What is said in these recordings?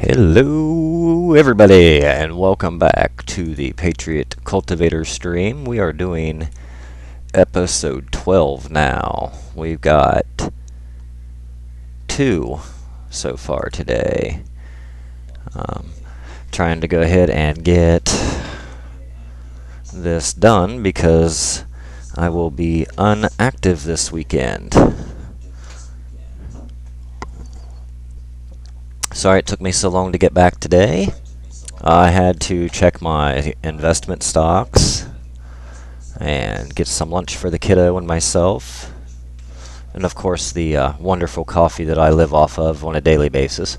Hello everybody and welcome back to the Patriot Cultivator stream. We are doing episode 12 now. We've got 2 so far today. Trying to go ahead and get this done because I will be inactive this weekend. Sorry it took me so long to get back today. I had to check my investment stocks and get some lunch for the kiddo and myself. And of course the wonderful coffee that I live off of on a daily basis.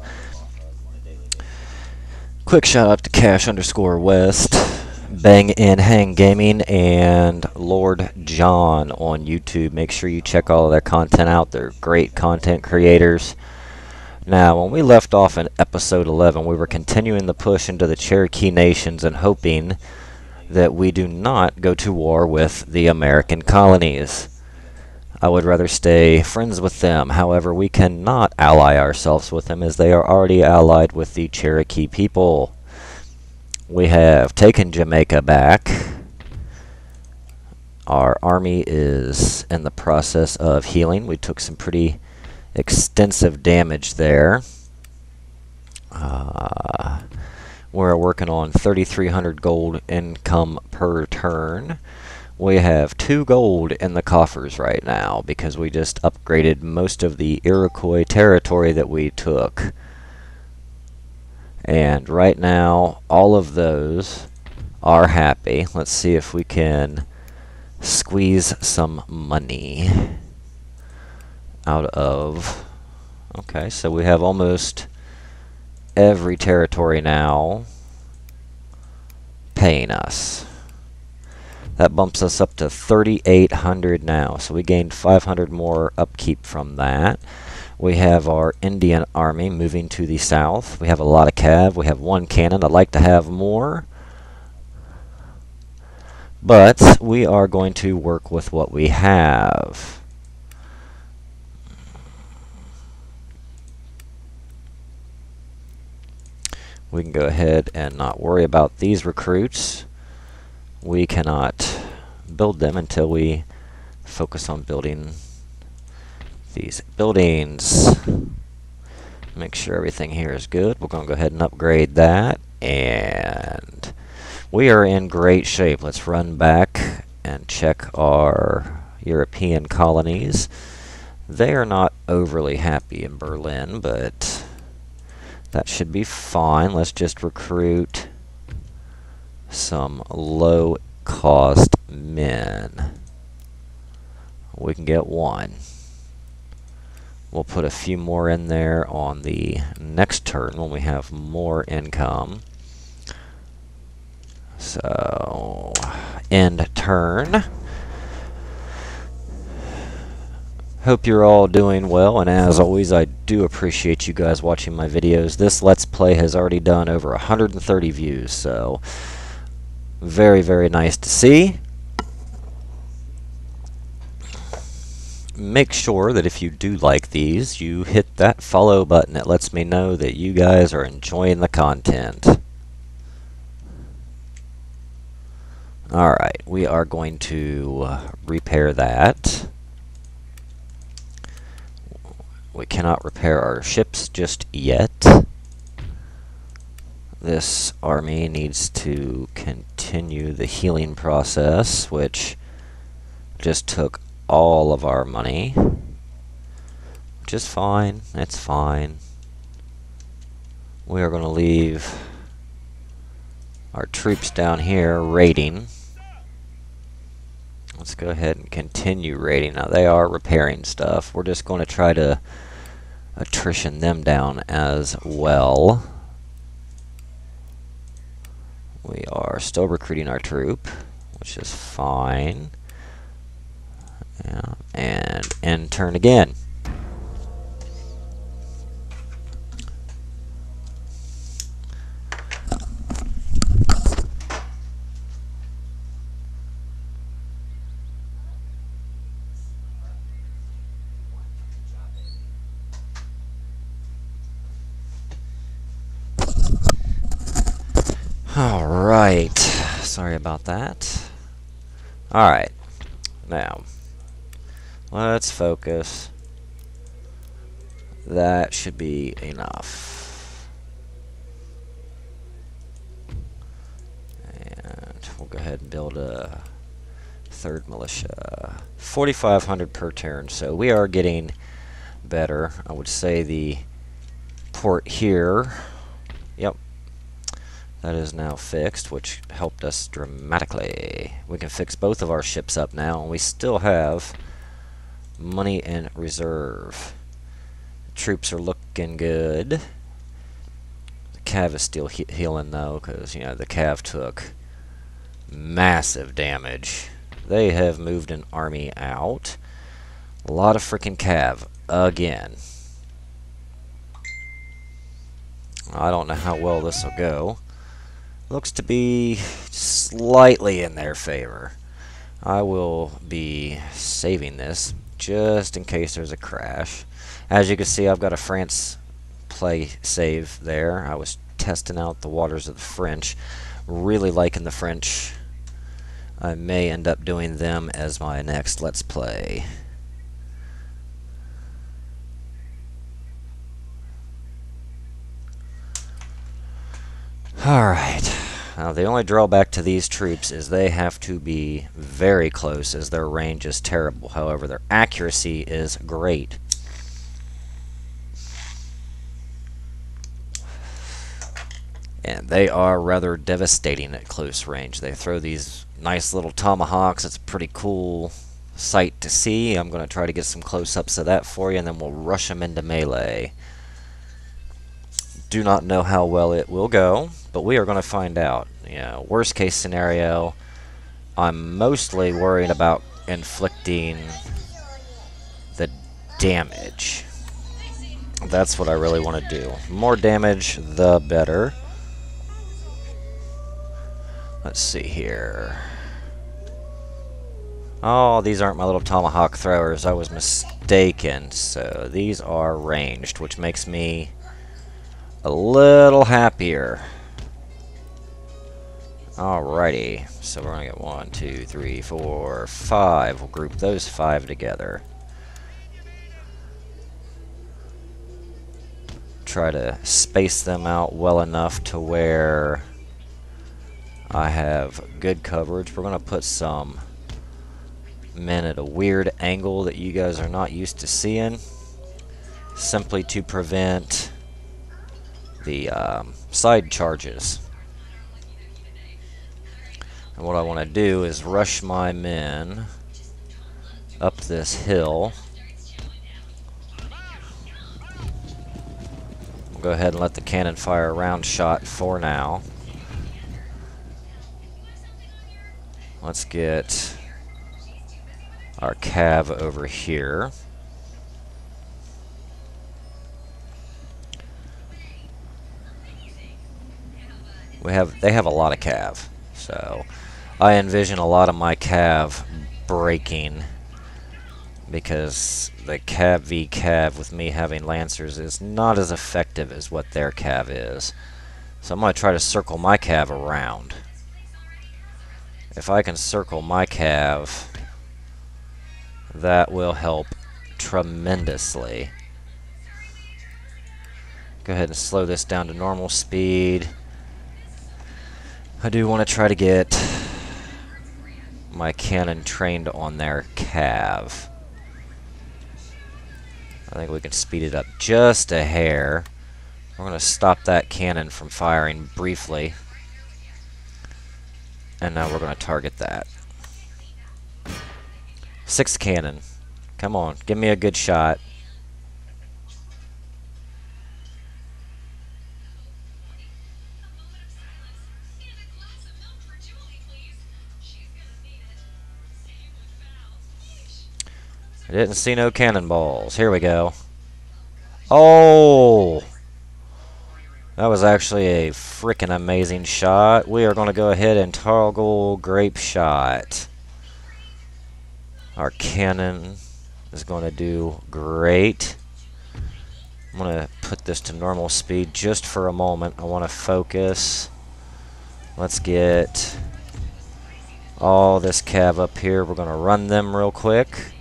Quick shout out to Cash_West, Bang and Hang Gaming, and Lord John on YouTube. Make sure you check all of their content out. They're great content creators. Now, when we left off in episode 11, we were continuing the push into the Cherokee nations and hoping that we do not go to war with the American colonies. I would rather stay friends with them. However, we cannot ally ourselves with them as they are already allied with the Cherokee people. We have taken Jamaica back. Our army is in the process of healing. We took some pretty extensive damage there. We're working on 3,300 gold income per turn. We have 2 gold in the coffers right now because we just upgraded most of the Iroquois territory that we took. And right now, all of those are happy. Let's see if we can squeeze some money out of... Okay, so we have almost every territory now paying us. That bumps us up to 3,800 now, so we gained 500 more upkeep from that. We have our Indian army moving to the south. We have a lot of cav. We have 1 cannon. I'd like to have more, but we are going to work with what we have. We can go ahead and not worry about these recruits. We cannot build them until we focus on building these buildings. Make sure everything here is good. We're going to go ahead and upgrade that. And we are in great shape. Let's run back and check our European colonies. They are not overly happy in Berlin, but that should be fine. Let's just recruit some low-cost men. We can get 1. We'll put a few more in there on the next turn when we have more income. So, end turn. Hope you're all doing well, and as always, I do appreciate you guys watching my videos. This Let's Play has already done over 130 views, so very, very nice to see. Make sure that if you do like these, you hit that follow button. It lets me know that you guys are enjoying the content. Alright, we are going to repair that. We cannot repair our ships just yet. This army needs to continue the healing process, which just took all of our money. Which is fine. It's fine. We are going to leave our troops down here raiding. Let's go ahead and continue raiding. Now they are repairing stuff. We're just going to try to attrition them down as well. We are still recruiting our troop, which is fine. Yeah, and end turn again. Alright. Sorry about that. Alright. Now, let's focus. That should be enough. And we'll go ahead and build a third militia. 4,500 per turn, so we are getting better. I would say the port here, yep, that is now fixed, which helped us dramatically. We can fix both of our ships up now, and we still have money in reserve. Troops are looking good. The cav is still healing though, because, you know, the cav took massive damage. They have moved an army out. A lot of freaking cav again. I don't know how well this will go. Looks to be slightly in their favor. I will be saving this just in case there's a crash. As you can see, I've got a France play save there. I was testing out the waters of the French. Really liking the French. I may end up doing them as my next Let's Play. Alright. Now the only drawback to these troops is they have to be very close, as their range is terrible. However, their accuracy is great. And they are rather devastating at close range. They throw these nice little tomahawks. It's a pretty cool sight to see. I'm going to try to get some close-ups of that for you, and then we'll rush them into melee. Do not know how well it will go, but we are going to find out. You know, worst case scenario, I'm mostly worried about inflicting the damage. That's what I really want to do. More damage, the better. Let's see here. Oh, these aren't my little tomahawk throwers. I was mistaken. So these are ranged, which makes me a little happier. Alrighty. So we're going to get 1, 2, 3, 4, 5. We'll group those 5 together. Try to space them out well enough to where I have good coverage. We're going to put some men at a weird angle that you guys are not used to seeing, simply to prevent the side charges. And what I want to do is rush my men up this hill. We'll go ahead and let the cannon fire a round shot for now. Let's get our cav over here. They have a lot of cav, so I envision a lot of my cav breaking, because the cav v cav with me having lancers is not as effective as what their cav is. So I'm going to try to circle my cav around. If I can circle my cav, that will help tremendously. Go ahead and slow this down to normal speed. I do want to try to get my cannon trained on their cav. I think we can speed it up just a hair. We're going to stop that cannon from firing briefly. And now we're going to target that. 6th cannon. Come on, give me a good shot. I didn't see no cannonballs. Here we go. Oh! That was actually a freaking amazing shot. We are going to go ahead and toggle grape shot. Our cannon is going to do great. I'm going to put this to normal speed just for a moment. I want to focus Let's get all this cav up here. We're going to run them real quick.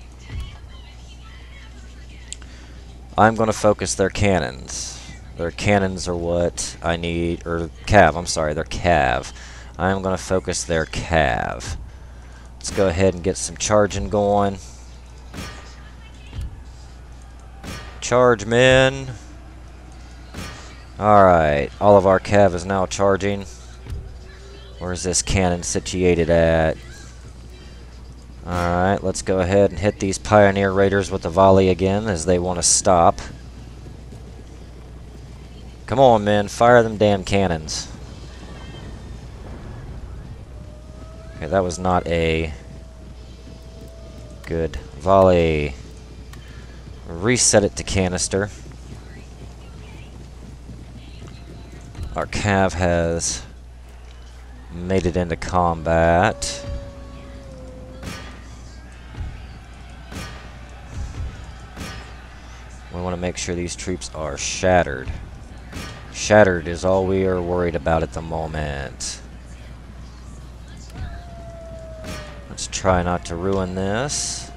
I'm going to focus their cannons. Their cannons are what I need, or cav, I'm sorry, their cav. I'm going to focus their cav. Let's go ahead and get some charging going. Charge, men. Alright, all of our cav is now charging. Where's this cannon situated at? Alright, let's go ahead and hit these Pioneer Raiders with the volley again as they want to stop. Come on, men, fire them damn cannons. Okay, that was not a good volley. Reset it to canister. Our cav has made it into combat. We want to make sure these troops are shattered. Shattered is all we are worried about at the moment. Let's try not to ruin this.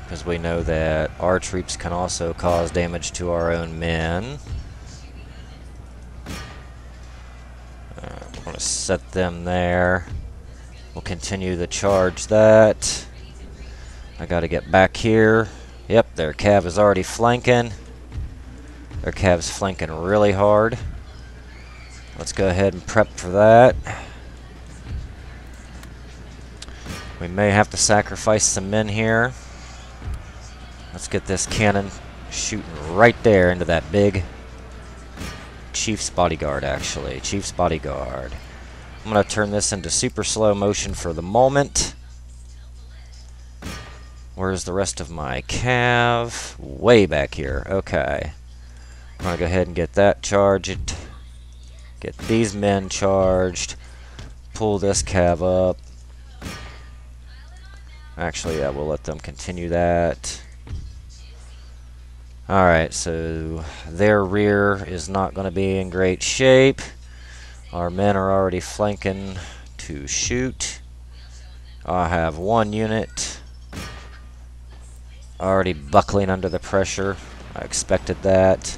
Because we know that our troops can also cause damage to our own men. Want to set them there. We'll continue to charge that. I got to get back here. Yep, their cav is already flanking. Their cav's flanking really hard. Let's go ahead and prep for that. We may have to sacrifice some men here. Let's get this cannon shooting right there into that big Chief's bodyguard, actually. Chief's bodyguard. I'm going to turn this into super slow motion for the moment. Where's the rest of my cav? Way back here. Okay. I'm going to go ahead and get that charged. Get these men charged. Pull this cav up. Actually, yeah, we'll let them continue that. Alright, so their rear is not going to be in great shape. Our men are already flanking to shoot. I have one unit already buckling under the pressure. I expected that.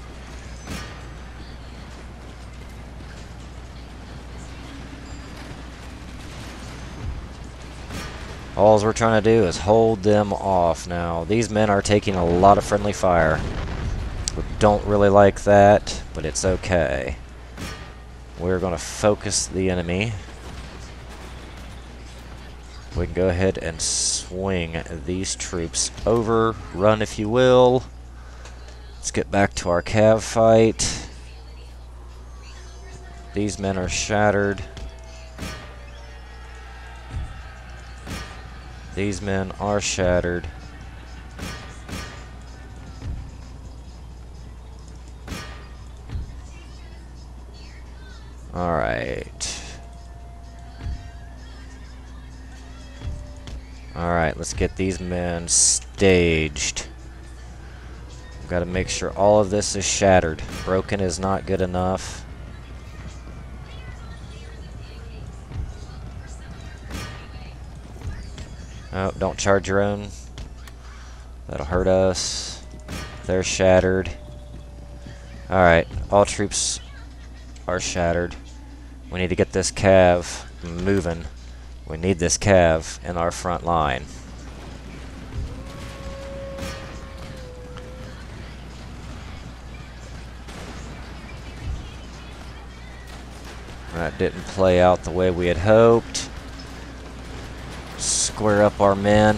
All we're trying to do is hold them off now. These men are taking a lot of friendly fire. We don't really like that, but it's okay. We're going to focus the enemy. We can go ahead and swing these troops over. Run, if you will. Let's get back to our cav fight. These men are shattered. These men are shattered. Alright. Alright, let's get these men staged. We've got to make sure all of this is shattered. Broken is not good enough. Oh, don't charge your own. That'll hurt us. They're shattered. Alright, all troops are shattered. We need to get this cav moving. We need this cav in our front line. That didn't play out the way we had hoped. Square up our men.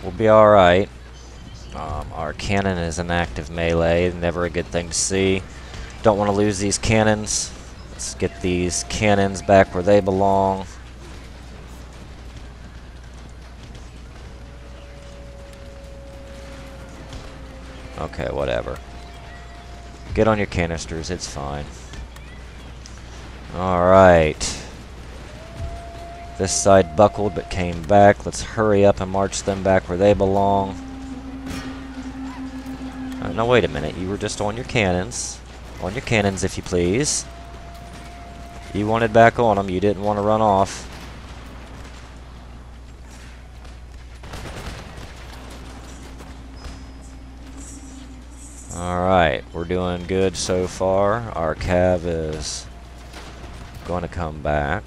We'll be alright. Our cannon is an active melee. Never a good thing to see. Don't want to lose these cannons. Let's get these cannons back where they belong. Okay, whatever. Get on your canisters, it's fine. Alright. This side buckled but came back. Let's hurry up and march them back where they belong. No, wait a minute. You were just on your cannons. On your cannons, if you please. You wanted back on them. You didn't want to run off. Alright, we're doing good so far. Our cav is going to come back.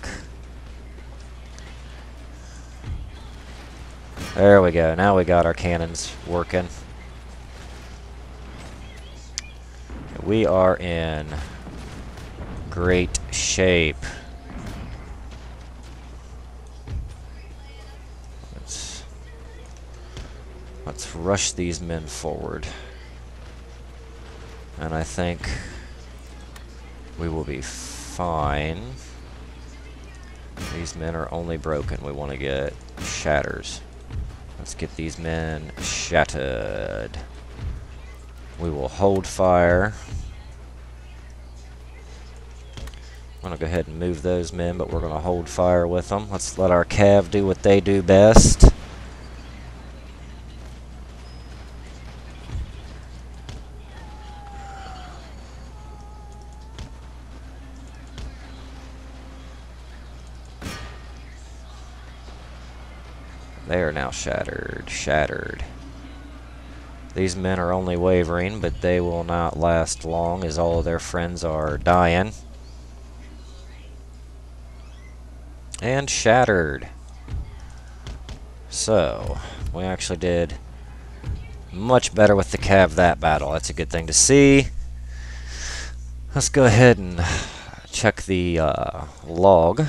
There we go. Now we got our cannons working. We are in great shape. Let's rush these men forward. And I think we will be fine. These men are only broken. We want to get shatters. Let's get these men shattered. We will hold fire. I'm going to go ahead and move those men, but we're going to hold fire with them. Let's let our cav do what they do best. They are now shattered. Shattered. These men are only wavering, but they will not last long as all of their friends are dying. And shattered. So, we actually did much better with the cav that battle. That's a good thing to see. Let's go ahead and check the log.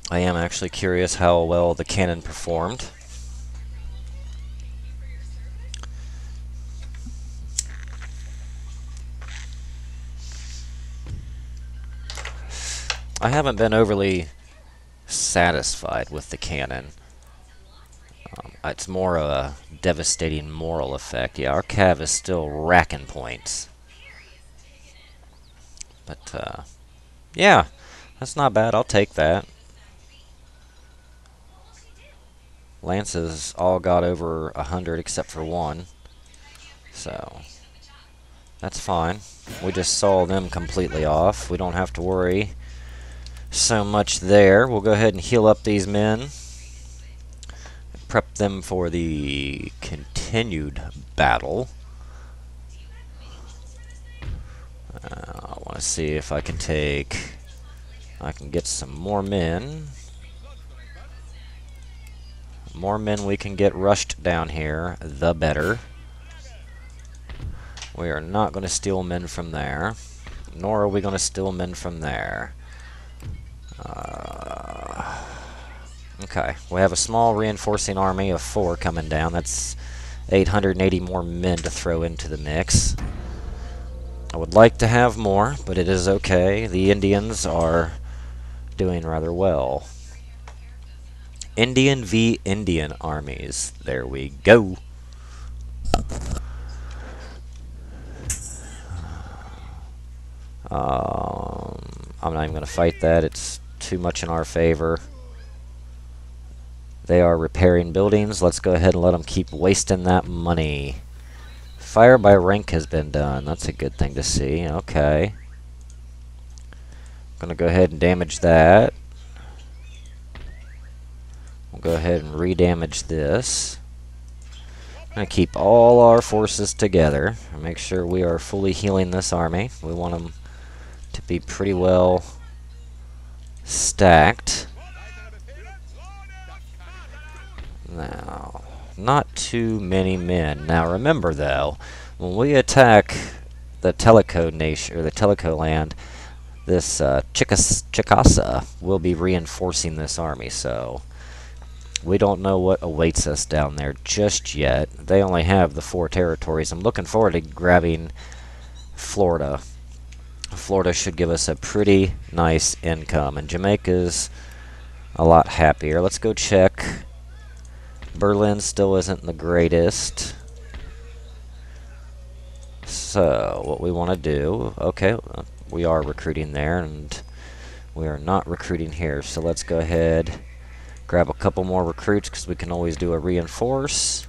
I am actually curious how well the cannon performed. I haven't been overly satisfied with the cannon. It's more a devastating moral effect. Yeah, our cav is still racking points. But, yeah, that's not bad. I'll take that. Lances all got over 100 except for one. So, that's fine. We just saw them completely off. We don't have to worry so much there. We'll go ahead and heal up these men. Prep them for the continued battle. I want to see if I can get some more men. More men we can get rushed down here, the better. We are not going to steal men from there, nor are we going to steal men from there. Okay, we have a small reinforcing army of 4 coming down. That's 880 more men to throw into the mix. I would like to have more, but it is okay. The Indians are doing rather well. Indian v. Indian armies. There we go. I'm not even going to fight that. It's too much in our favor. They are repairing buildings. Let's go ahead and let them keep wasting that money. Fire by rank has been done. That's a good thing to see. Okay. I'm going to go ahead and damage that. We'll go ahead and re-damage this. I'm going to keep all our forces together and make sure we are fully healing this army. We want them to be pretty well stacked. Now, not too many men. Now remember though, when we attack the Teleco nation, or the Teleco land, this Chicasa will be reinforcing this army, so we don't know what awaits us down there just yet. They only have the 4 territories. I'm looking forward to grabbing Florida. Florida should give us a pretty nice income, and Jamaica's a lot happier. Let's go check. Berlin still isn't the greatest. So, what we want to do, okay, we are recruiting there, and We are not recruiting here, so let's go ahead, grab a couple more recruits because we can always do a reinforce.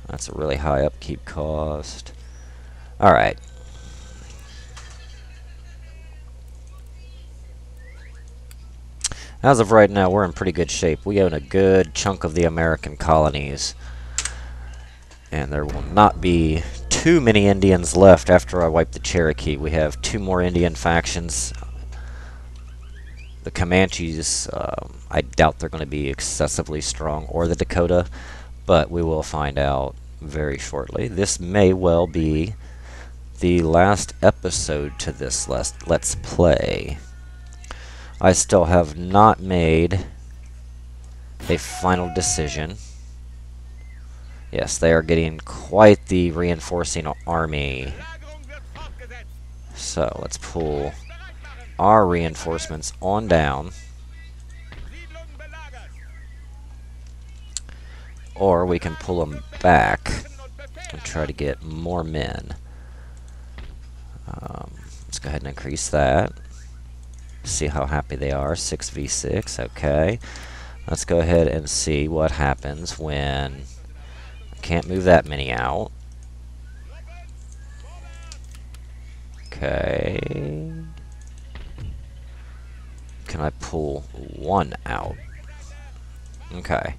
That's a really high upkeep cost. Alright. As of right now, we're in pretty good shape. We own a good chunk of the American colonies. And there will not be too many Indians left after I wipe the Cherokee. We have 2 more Indian factions. The Comanches, I doubt they're going to be excessively strong, or the Dakota, but we will find out very shortly. This may well be the last episode to this Let's Play. I still have not made a final decision. Yes, they are getting quite the reinforcing army. So let's pull our reinforcements on down. Or we can pull them back and try to get more men. Let's go ahead and increase that. See how happy they are. 6v6, okay. Let's go ahead and see what happens when I can't move that many out. Okay. Can I pull 1 out? Okay.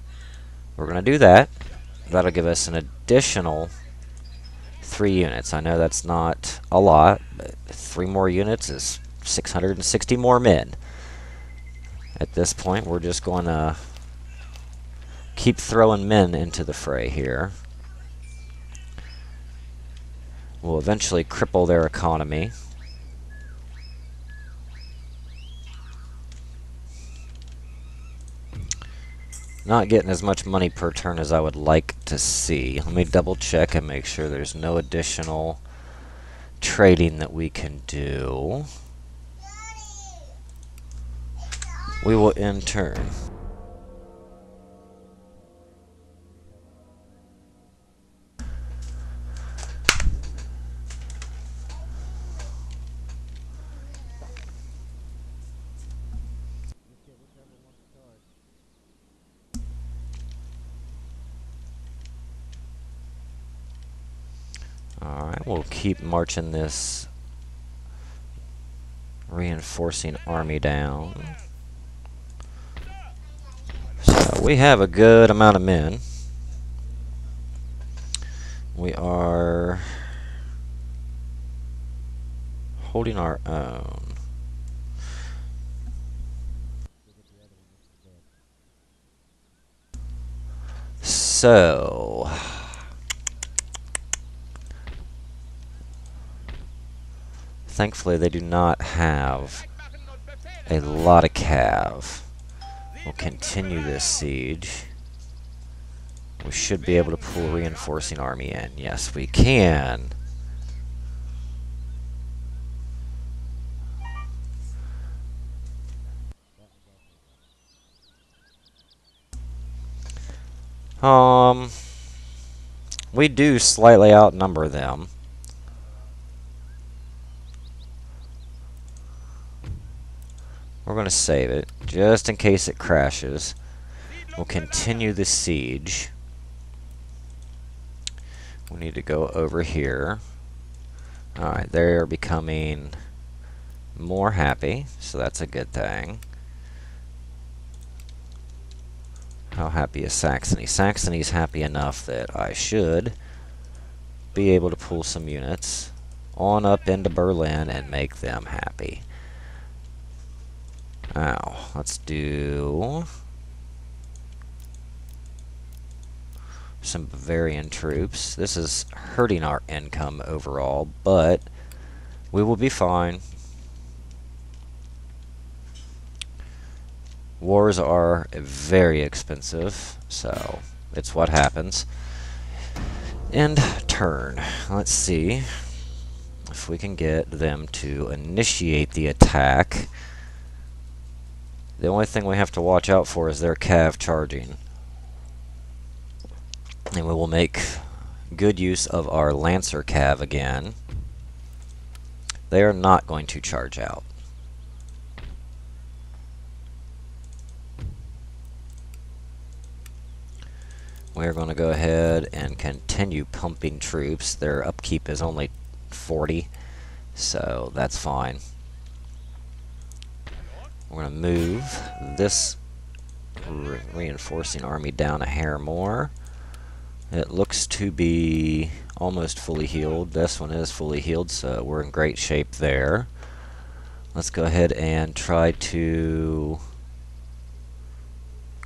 We're going to do that. That'll give us an additional 3 units. I know that's not a lot, but 3 more units is 660 more men. At this point, we're just going to keep throwing men into the fray here. We'll eventually cripple their economy. Not getting as much money per turn as I would like to see. Let me double check and make sure there's no additional trading that we can do. We will end turn. Alright, we'll keep marching this reinforcing army down. So we have a good amount of men. We are holding our own. So thankfully they do not have a lot of cav. We'll continue this siege. We should be able to pull a reinforcing army in. Yes, we can. We do slightly outnumber them. We're going to save it, just in case it crashes. We'll continue the siege. We need to go over here. Alright, they're becoming more happy, so that's a good thing. How happy is Saxony? Saxony's happy enough that I should be able to pull some units on up into Berlin and make them happy. Now, let's do some Bavarian troops. This is hurting our income overall, but we will be fine. Wars are very expensive, so it's what happens. End turn. Let's see if we can get them to initiate the attack. The only thing we have to watch out for is their cav charging. And we will make good use of our Lancer cav again. They are not going to charge out. We're going to go ahead and continue pumping troops. Their upkeep is only 40, so that's fine. We're going to move this reinforcing army down a hair more. It looks to be almost fully healed. This one is fully healed, so we're in great shape there. Let's go ahead and try to...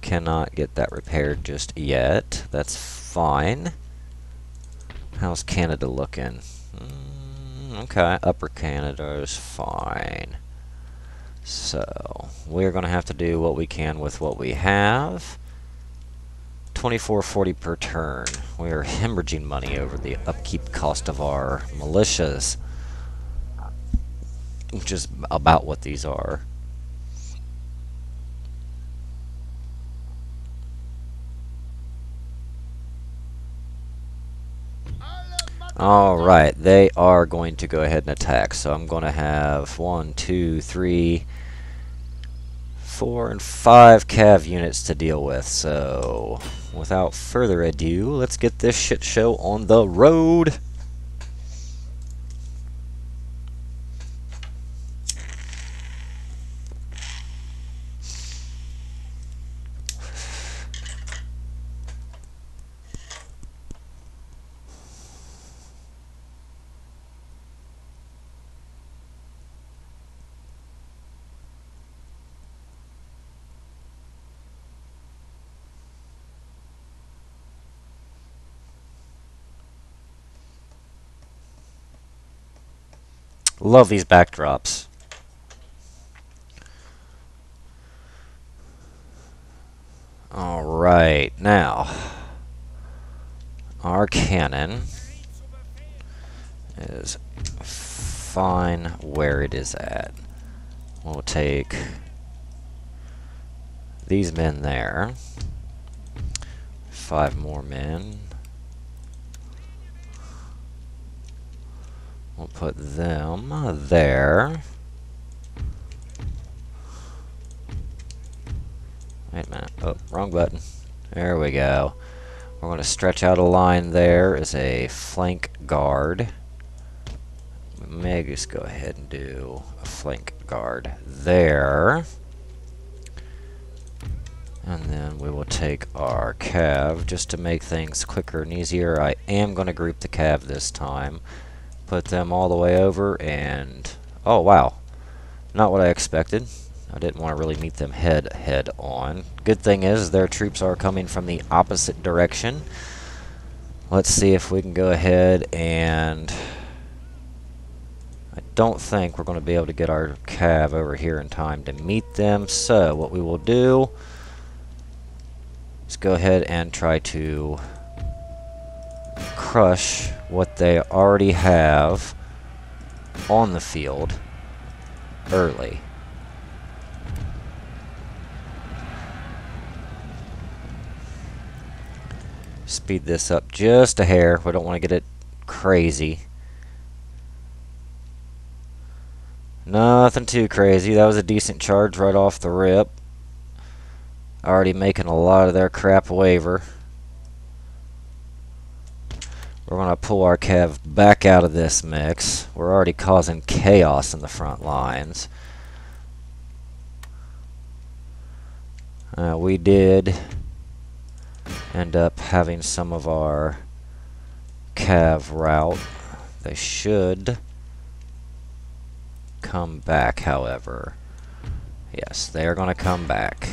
Cannot get that repaired just yet. That's fine. How's Canada looking? Okay, Upper Canada is fine. So, we're going to have to do what we can with what we have. 24.40 per turn. We are hemorrhaging money over the upkeep cost of our militias, which is about what these are. Alright, they are going to go ahead and attack, so I'm going to have 1, 2, 3, 4, and 5 cav units to deal with. So, without further ado, let's get this shit show on the road. Love these backdrops. Alright, now our cannon is fine where it is at. We'll take these men there. 5 more men. We'll put them there. Wait a minute. Oh, wrong button. There we go. We're going to stretch out a line there as a flank guard. We may just go ahead and do a flank guard there. And then we will take our cav just to make things quicker and easier. I am going to group the cav this time. Put them all the way over and... Oh, wow. Not what I expected. I didn't want to really meet them head on. Good thing is their troops are coming from the opposite direction. Let's see if we can go ahead and... I don't think we're going to be able to get our cav over here in time to meet them. So what we will do is go ahead and try to crush what they already have on the field early. Speed this up just a hair. We don't want to get it crazy. Nothing too crazy. That was a decent charge right off the rip. Already making a lot of their crap waver. We're going to pull our cav back out of this mix. We're already causing chaos in the front lines. We did end up having some of our cav route. They should come back, however. Yes, they are going to come back.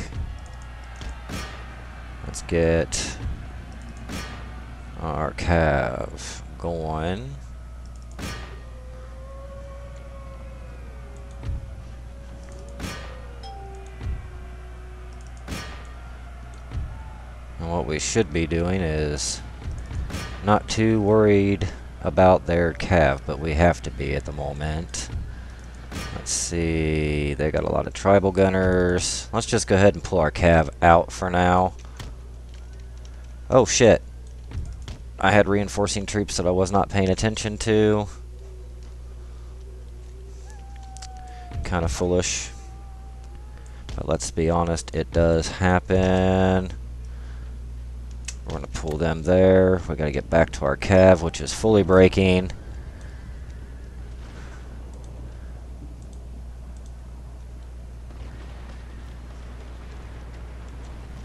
Let's get our cav going. And what we should be doing is not too worried about their cav, but we have to be at the moment. Let's see, they got a lot of tribal gunners. Let's just go ahead and pull our cav out for now. Oh shit. I had reinforcing troops that I was not paying attention to. Kind of foolish. But let's be honest, it does happen. We're going to pull them there. We got to get back to our cav, which is fully breaking.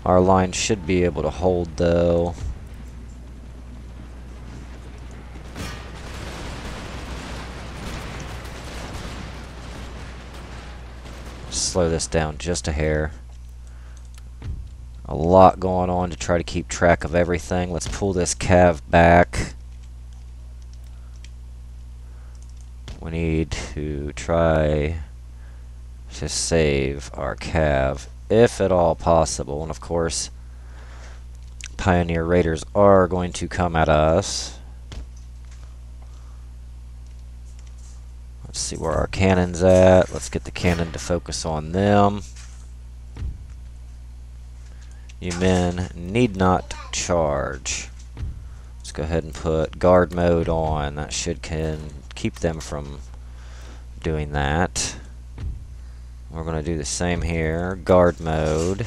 Our line should be able to hold, though. Slow this down just a hair. A lot going on to try to keep track of everything. Let's pull this cav back. We need to try to save our cav, if at all possible. And of course, Pioneer Raiders are going to come at us. Let's see where our cannon's at. Let's get the cannon to focus on them. You men need not charge. Let's go ahead and put guard mode on. That should keep them from doing that. We're going to do the same here. Guard mode.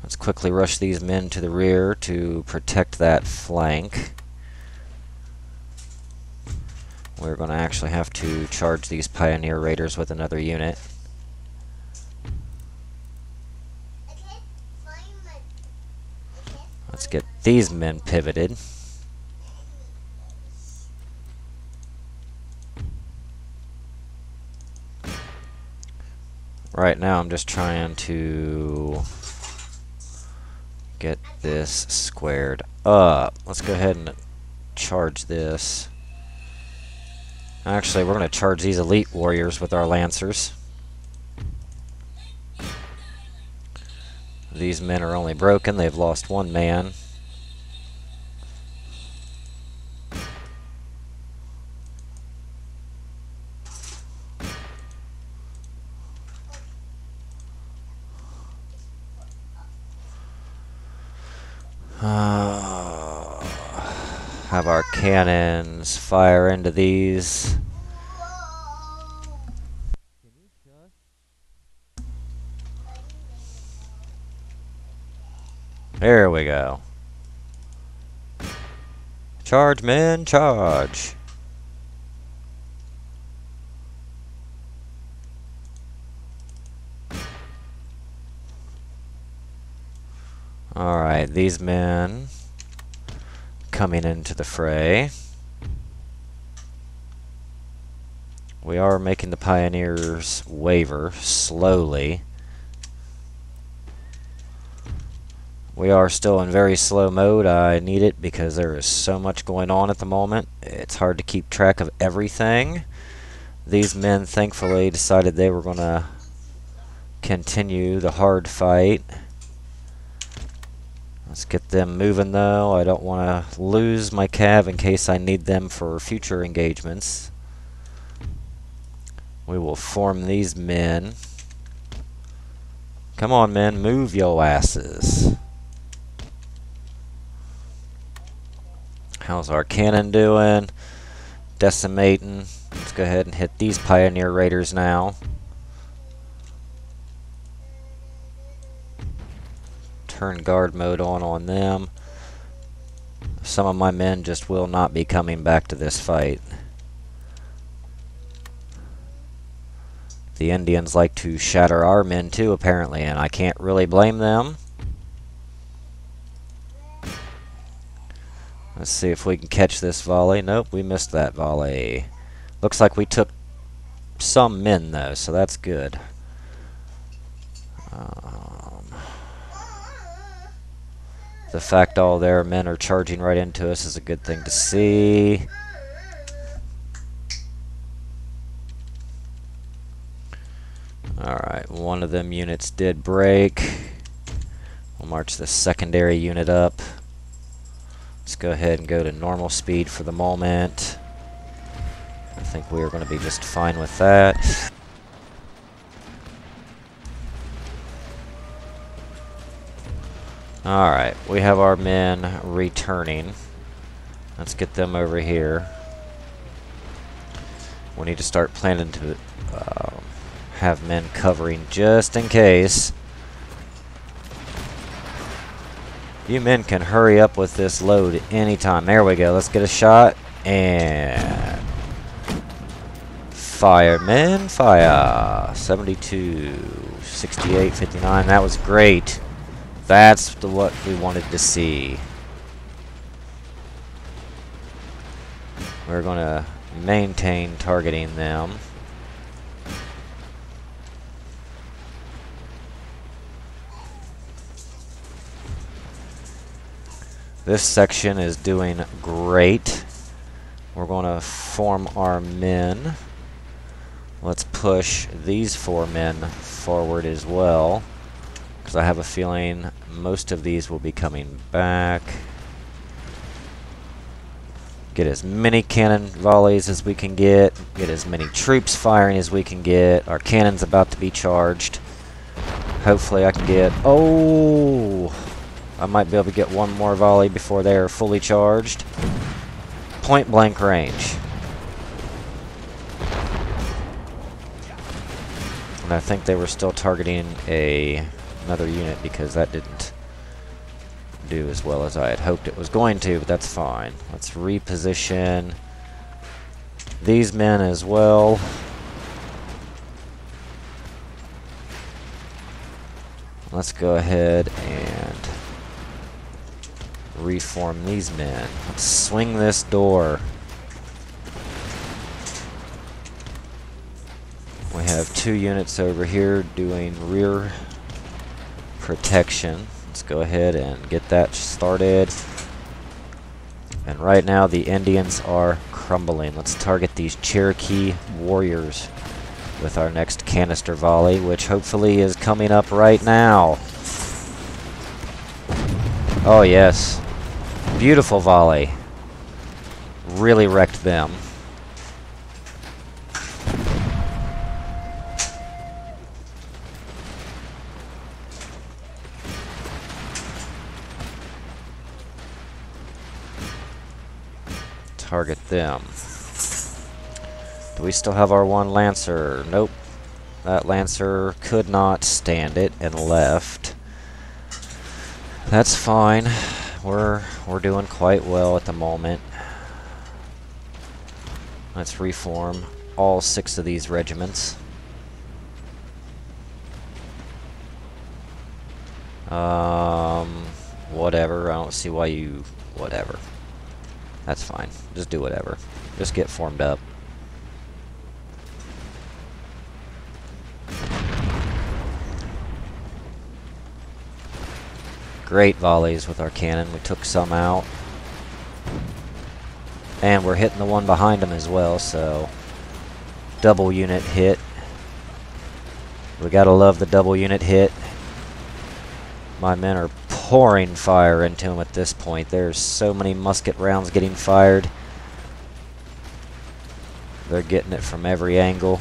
Let's quickly rush these men to the rear to protect that flank. We're going to actually have to charge these Pioneer Raiders with another unit. Let's get these men pivoted. Right now I'm just trying to get this squared up. Let's go ahead and charge this. Actually, we're going to charge these elite warriors with our lancers. These men are only broken. They've lost one man. Have our cannons fire into these. There we go. Charge, men, charge. Alright, these men coming into the fray. We are making the Pioneers waver slowly. We are still in very slow mode. I need it because there is so much going on at the moment. It's hard to keep track of everything. These men thankfully decided they were going to continue the hard fight. Let's get them moving though. I don't want to lose my cav in case I need them for future engagements. We will form these men. Come on, men, move your asses. How's our cannon doing? Decimating. Let's go ahead and hit these Pioneer Raiders now. Turn guard mode on them. Some of my men just will not be coming back to this fight. The Indians like to shatter our men too, apparently, and I can't really blame them. Let's see if we can catch this volley. Nope, we missed that volley. Looks like we took some men though, so that's good. The fact all their men are charging right into us is a good thing to see. Alright, one of them units did break. We'll march the secondary unit up. Let's go ahead and go to normal speed for the moment. I think we are going to be just fine with that. Alright, we have our men returning. Let's get them over here. We need to start planning to have men covering just in case. You men can hurry up with this load anytime. There we go. Let's get a shot. And fire, men, fire. 72, 68, 59. That was great. That's what we wanted to see. We're going to maintain targeting them. This section is doing great. We're going to form our men. Let's push these 4 men forward as well, because I have a feeling most of these will be coming back. Get as many cannon volleys as we can get as many troops firing as we can get. Our cannon's about to be charged. Hopefully I can get... Oh! I might be able to get one more volley before they are fully charged. Point blank range. And I think they were still targeting another unit because that didn't do as well as I had hoped it was going to, but that's fine. Let's reposition these men as well. Let's go ahead and reform these men. Let's swing this door. We have 2 units over here doing rear protection. Let's go ahead and get that started. And right now the Indians are crumbling. Let's target these Cherokee warriors with our next canister volley, which hopefully is coming up right now. Oh yes. Beautiful volley. Really wrecked them. Target them. Do we still have our 1 Lancer? Nope. That Lancer could not stand it and left. That's fine. We're doing quite well at the moment. Let's reform all 6 of these regiments. Whatever. I don't see why you... Whatever. That's fine. Just do whatever. Just get formed up. Great volleys with our cannon. We took some out. And we're hitting the one behind them as well, so double unit hit. We gotta love the double unit hit. My men are pouring fire into them at this point. There's so many musket rounds getting fired. They're getting it from every angle.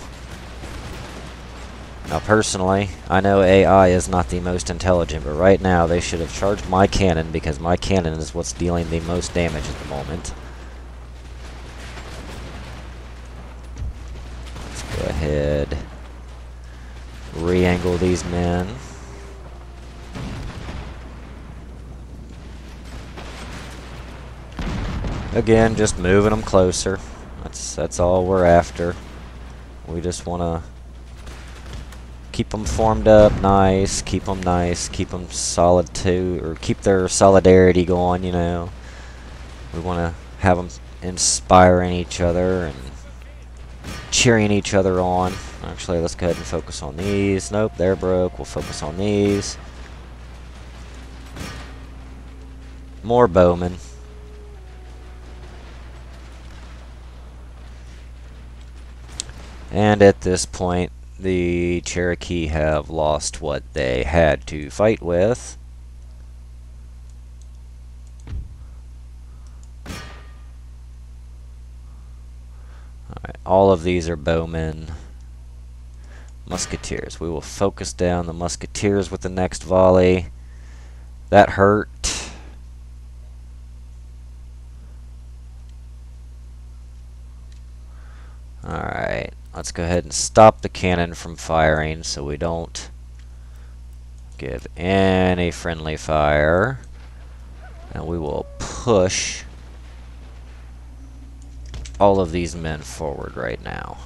Now personally, I know AI is not the most intelligent, but right now they should have charged my cannon because my cannon is what's dealing the most damage at the moment. Let's go ahead, re-angle these men. Again, just moving them closer. That's all we're after. We just want to keep them formed up nice, keep them solid too, or keep their solidarity going, you know. We want to have them inspiring each other and cheering each other on. Actually, let's go ahead and focus on these. Nope, they're broke. We'll focus on these. More bowmen. And at this point, the Cherokee have lost what they had to fight with. Alright, all of these are bowmen. Musketeers. We will focus down the musketeers with the next volley. That hurt. Alright, let's go ahead and stop the cannon from firing so we don't give any friendly fire. And we will push all of these men forward right now.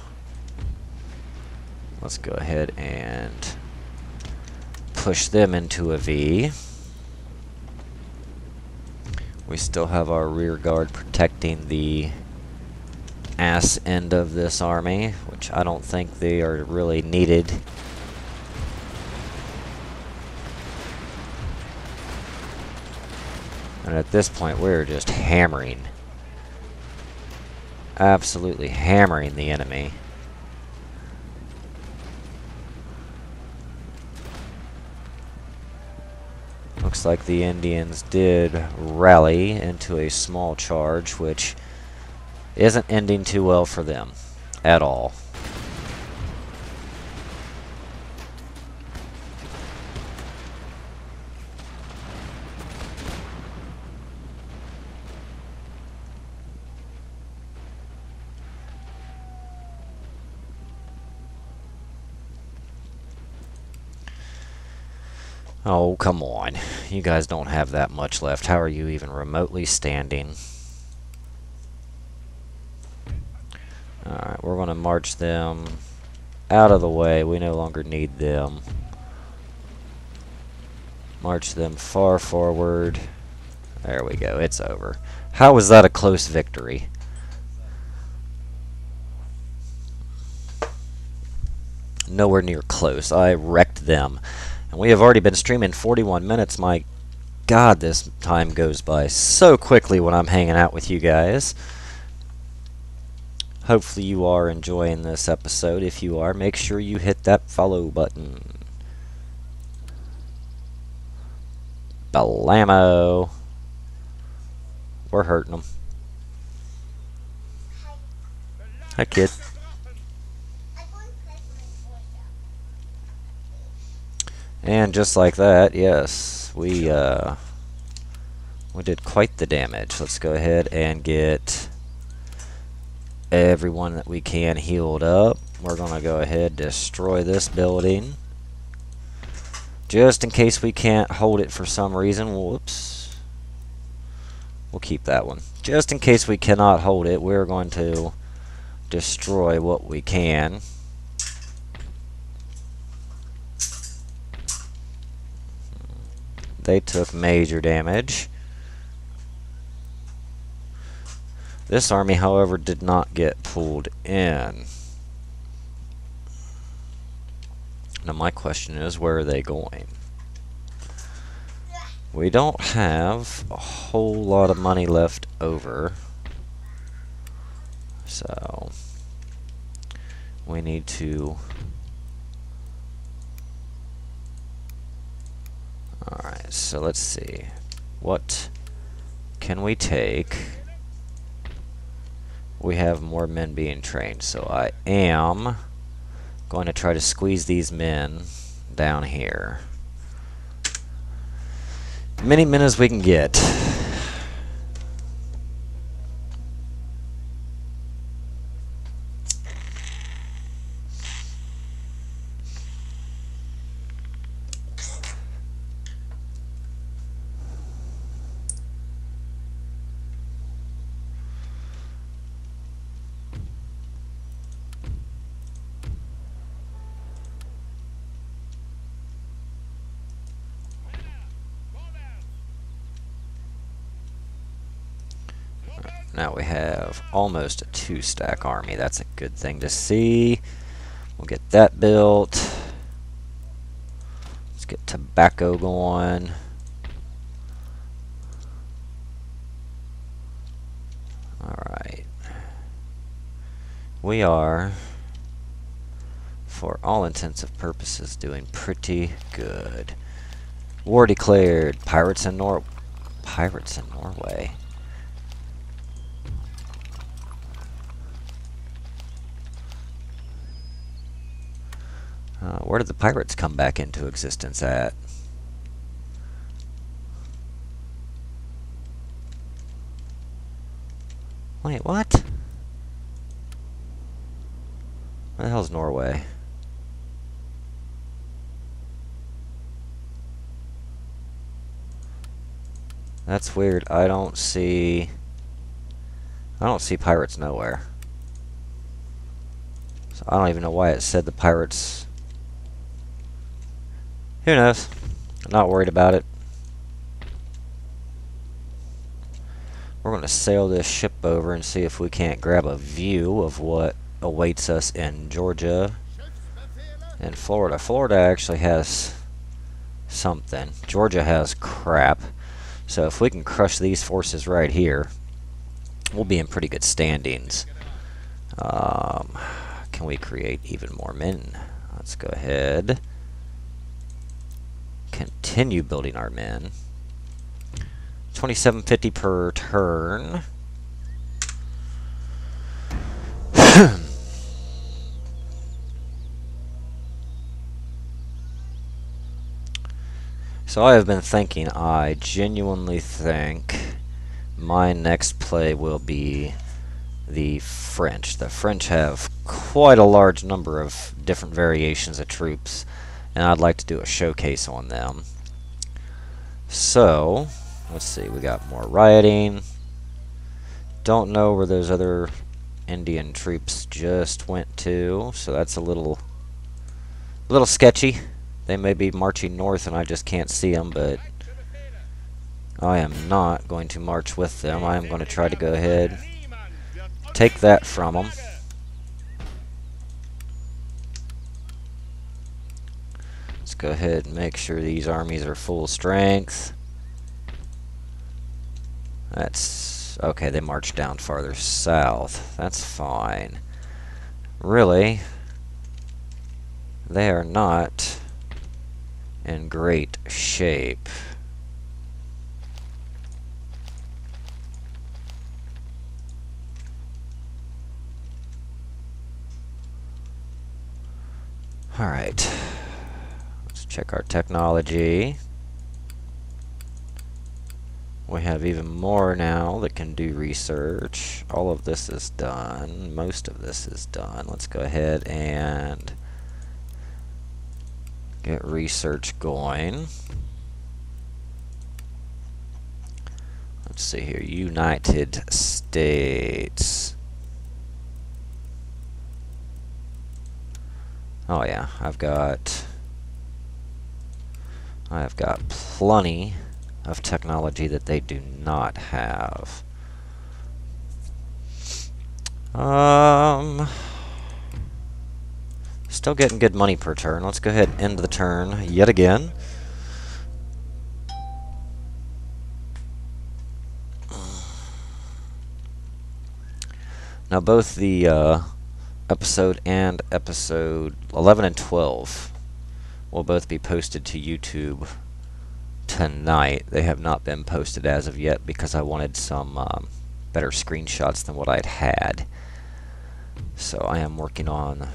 Let's go ahead and push them into a V. We still have our rear guard protecting the ass end of this army, which I don't think they are really needed. And at this point, we're just hammering. Absolutely hammering the enemy. Looks like the Indians did rally into a small charge, which isn't ending too well for them at all. Oh, come on. You guys don't have that much left. How are you even remotely standing? Alright, we're going to march them out of the way. We no longer need them. March them far forward. There we go. It's over. How was that a close victory? Nowhere near close. I wrecked them. And we have already been streaming 41 minutes. My God, this time goes by so quickly when I'm hanging out with you guys. Hopefully you are enjoying this episode. If you are, make sure you hit that follow button. Blammo. We're hurting them. Hi, kid. And just like that, yes, we did quite the damage. Let's go ahead and get everyone that we can healed up. We're going to go ahead and destroy this building. Just in case we can't hold it for some reason. Whoops. We'll keep that one. Just in case we cannot hold it, we're going to destroy what we can. They took major damage. This army, however, did not get pulled in. Now my question is, where are they going? We don't have a whole lot of money left over. So we need to... Alright, so let's see. What can we take? We have more men being trained, so I am going to try to squeeze these men down here. Many men as we can get. Now we have almost a 2-stack army. That's a good thing to see. We'll get that built. Let's get tobacco going. Alright. We are, for all intents and purposes, doing pretty good. War declared. Pirates in Norway. Where did the pirates come back into existence at? Wait, what? Where the hell's Norway? That's weird. I don't see pirates nowhere. So I don't even know why it said the pirates. Who knows? I'm not worried about it. We're going to sail this ship over and see if we can't grab a view of what awaits us in Georgia and Florida. Florida actually has something. Georgia has crap. So if we can crush these forces right here, we'll be in pretty good standings. Can we create even more men? Let's go ahead. Continue building our men. 2750 per turn. So I have been thinking, I genuinely think my next play will be the French. The French have quite a large number of different variations of troops, and I'd like to do a showcase on them. So, let's see, we got more rioting. Don't know where those other Indian troops just went to, so that's a little sketchy. They may be marching north and I just can't see them, but I am not going to march with them. I am going to try to go ahead, take that from them. Let's go ahead and make sure these armies are full strength. That's okay, they marched down farther south. That's fine. Really, they are not in great shape. Alright, let's check our technology. We have even more now that can do research. All of this is done. Most of this is done. Let's go ahead and get research going. Let's see here. United States. Oh yeah, I've got plenty of technology that they do not have. Still getting good money per turn. Let's go ahead and end the turn yet again. Now both the episode and episode 11 and 12 will both be posted to YouTube tonight. They have not been posted as of yet because I wanted some better screenshots than what I'd had. So I am working on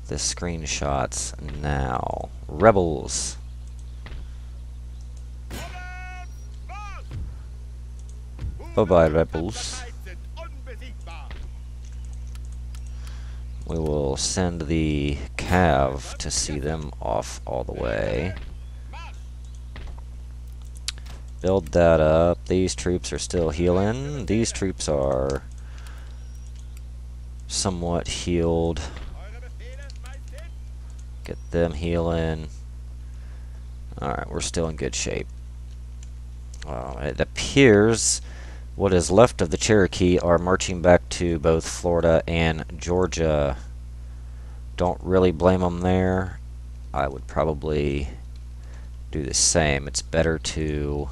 the screenshots now. Rebels. Bye-bye, rebels. We will send the cav to see them off all the way. Build that up. These troops are still healing. These troops are somewhat healed. Get them healing. Alright, we're still in good shape. It appears what is left of the Cherokee are marching back to both Florida and Georgia. Don't really blame them there. I would probably do the same. It's better to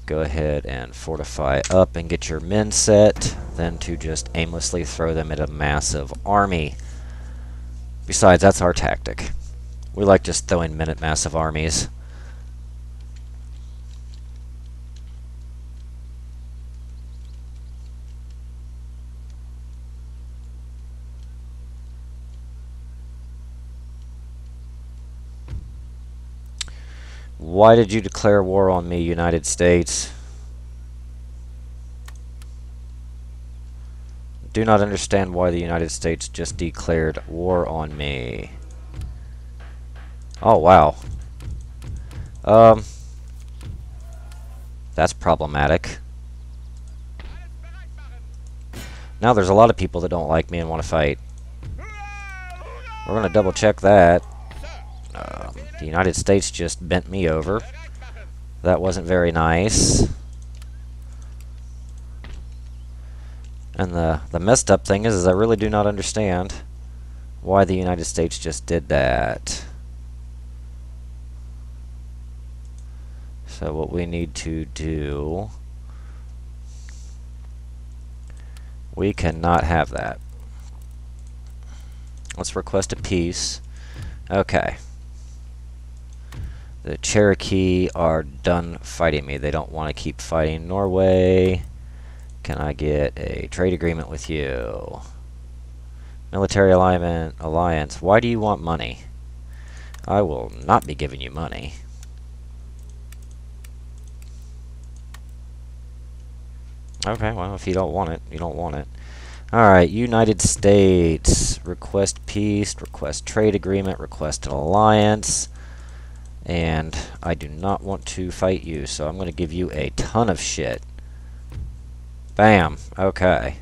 go ahead and fortify up and get your men set than to just aimlessly throw them at a massive army. Besides, that's our tactic. We like just throwing men at massive armies. Why did you declare war on me, United States? Do not understand why the United States just declared war on me. Oh, wow. That's problematic. Now there's a lot of people that don't like me and want to fight. We're going to double check that. The United States just bent me over. That wasn't very nice. And the messed up thing is I really do not understand why the United States just did that. So what we need to do, we cannot have that. Let's request a peace. Okay. The Cherokee are done fighting me. They don't want to keep fighting. Norway, can I get a trade agreement with you? Military alliance. Why do you want money? I will not be giving you money. Okay, well, if you don't want it, you don't want it. Alright, United States. Request peace, request trade agreement, request an alliance. And I do not want to fight you, so I'm going to give you a ton of shit. Bam. Okay.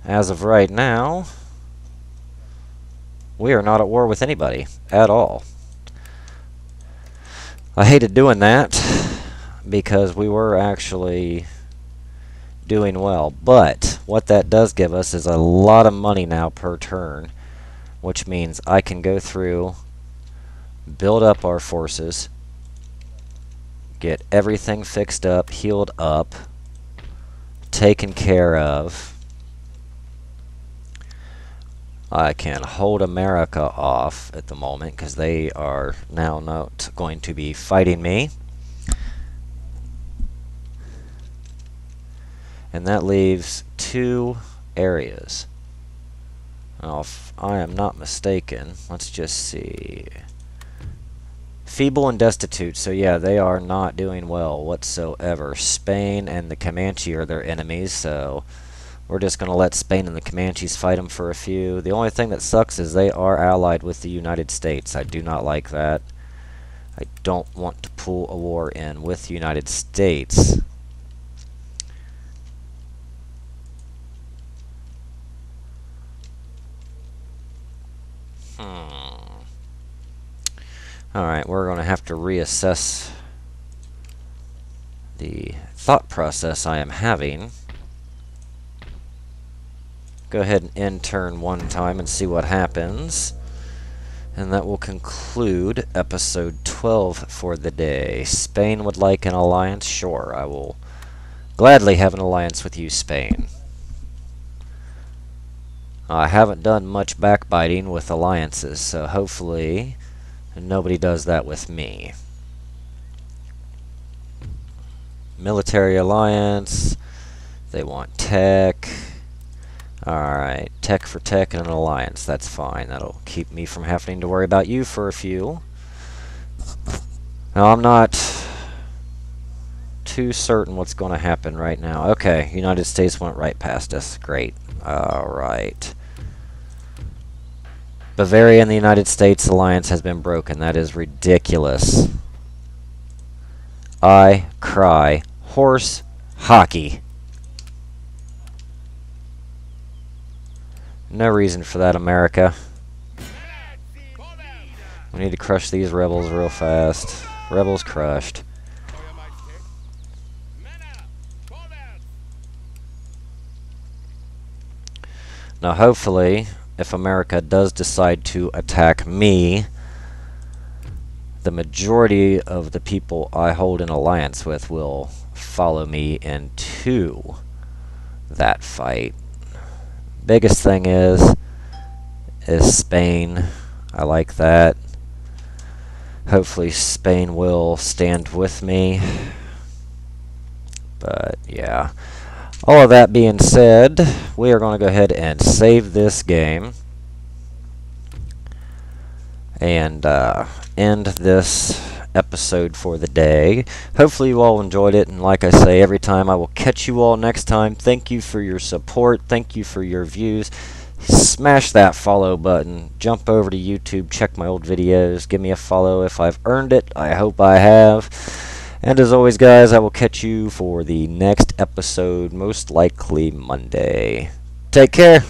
As of right now, we are not at war with anybody at all. I hated doing that because we were actually doing well. But what that does give us is a lot of money now per turn, which means I can go through, build up our forces, get everything fixed up, healed up, taken care of. I can hold America off at the moment because they are now not going to be fighting me. And that leaves 2 areas. Now, if I am not mistaken, let's just see. Feeble and destitute, so yeah, they are not doing well whatsoever. Spain and the Comanche are their enemies, so we're just going to let Spain and the Comanches fight them for a few. The only thing that sucks is they are allied with the United States. I do not like that. I don't want to pull a war in with the United States. Alright, we're going to have to reassess the thought process I am having. Go ahead and end turn 1 time and see what happens. And that will conclude episode 12 for the day. Spain would like an alliance? Sure, I will gladly have an alliance with you, Spain. I haven't done much backbiting with alliances, so hopefully nobody does that with me. Military alliance. They want tech. Alright, tech for tech and an alliance. That's fine. That'll keep me from having to worry about you for a few. Now, I'm not too certain what's going to happen right now. Okay, United States went right past us. Great. Alright. Bavaria and the United States alliance has been broken. That is ridiculous. I cry horse hockey. No reason for that, America. We need to crush these rebels real fast. Rebels crushed. Now, hopefully, if America does decide to attack me, the majority of the people I hold an alliance with will follow me into that fight. Biggest thing is Spain. I like that. Hopefully Spain will stand with me. But yeah. All of that being said, we are going to go ahead and save this game and end this episode for the day. Hopefully you all enjoyed it, and like I say every time, I will catch you all next time. Thank you for your support. Thank you for your views. Smash that follow button. Jump over to YouTube, check my old videos. Give me a follow if I've earned it. I hope I have. And as always, guys, I will catch you for the next episode, most likely Monday. Take care.